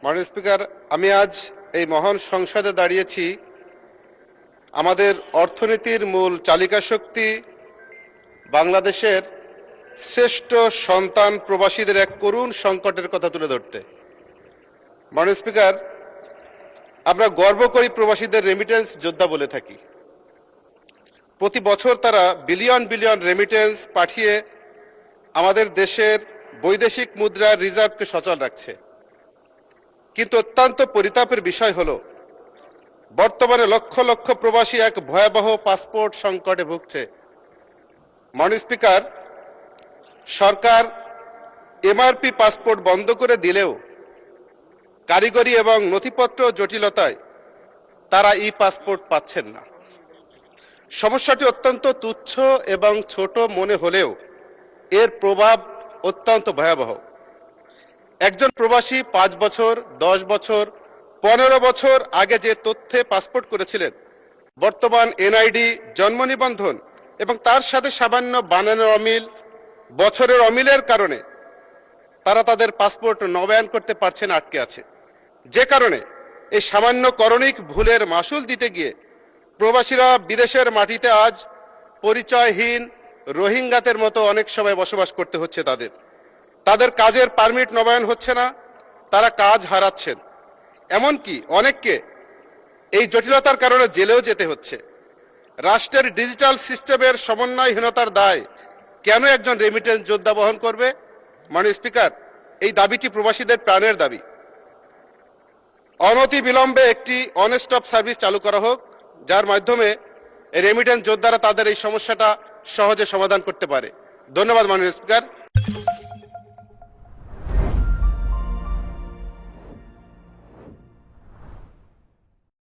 মাননীয় স্পিকার, আমি আজ এই মহান সংসদে দাঁড়িয়েছি আমাদের অর্থনীতির মূল চালিকা শক্তি বাংলাদেশের শ্রেষ্ঠ সন্তান প্রবাসীদের এক করুণ সংকটের কথা তুলে ধরতে। মাননীয় স্পিকার, আমরা গর্ব করি প্রবাসীদের রেমিটেন্স যোদ্ধা বলে থাকি। প্রতি বছর তারা বিলিয়ন বিলিয়ন রেমিটেন্স পাঠিয়ে আমাদের দেশের বৈদেশিক মুদ্রার রিজার্ভকে সচল রাখছে। কিন্তু অত্যন্ত পরিতাপের বিষয় হলো বর্তমানে লক্ষ লক্ষ প্রবাসী এক ভয়াবহ পাসপোর্ট সংকটে ভুগছে। মাননীয় স্পিকার, সরকার এমআরপি পাসপোর্ট বন্ধ করে দিলেও কারিগরি এবং নথিপত্র জটিলতায় তারা ই পাসপোর্ট পাচ্ছেন না। সমস্যাটি অত্যন্ত তুচ্ছ এবং ছোট মনে হলেও এর প্রভাব অত্যন্ত ভয়াবহ। একজন প্রবাসী 5 বছর, 10 বছর, 15 বছর আগে যে তথ্যে পাসপোর্ট করেছিলেন, বর্তমান এনআইডি, জন্ম নিবন্ধন এবং তার সাথে সামান্য বানানোর অমিল, বছরের অমিলের কারণে তারা তাদের পাসপোর্ট নবায়ন করতে পারছে না, আটকে আছে। যে কারণে এই সামান্য করণিক ভুলের মাসুল দিতে গিয়ে প্রবাসীরা বিদেশের মাটিতে আজ পরিচয়হীন রোহিঙ্গাদের মতো অনেক সময় বসবাস করতে হচ্ছে। তাদের কাজের পারমিট নবায়ন হচ্ছে না, তারা কাজ হারাচ্ছেন। এমনকি অনেককে এই জটিলতার কারণে জেলেও যেতে হচ্ছে। রাষ্ট্রের ডিজিটাল সিস্টেমের সমন্বয়হীনতার দায় কেন একজন রেমিটেন্স যোদ্ধা বহন করবে? মাননীয় স্পিকার, এই দাবিটি প্রবাসীদের প্রাণের দাবি। অনতি বিলম্বে একটি অন স্টপ সার্ভিস চালু করা হোক, যার মাধ্যমে রেমিটেন্স যোদ্ধারা তাদের এই সমস্যাটা সহজে সমাধান করতে পারে। ধন্যবাদ মাননীয় স্পিকার।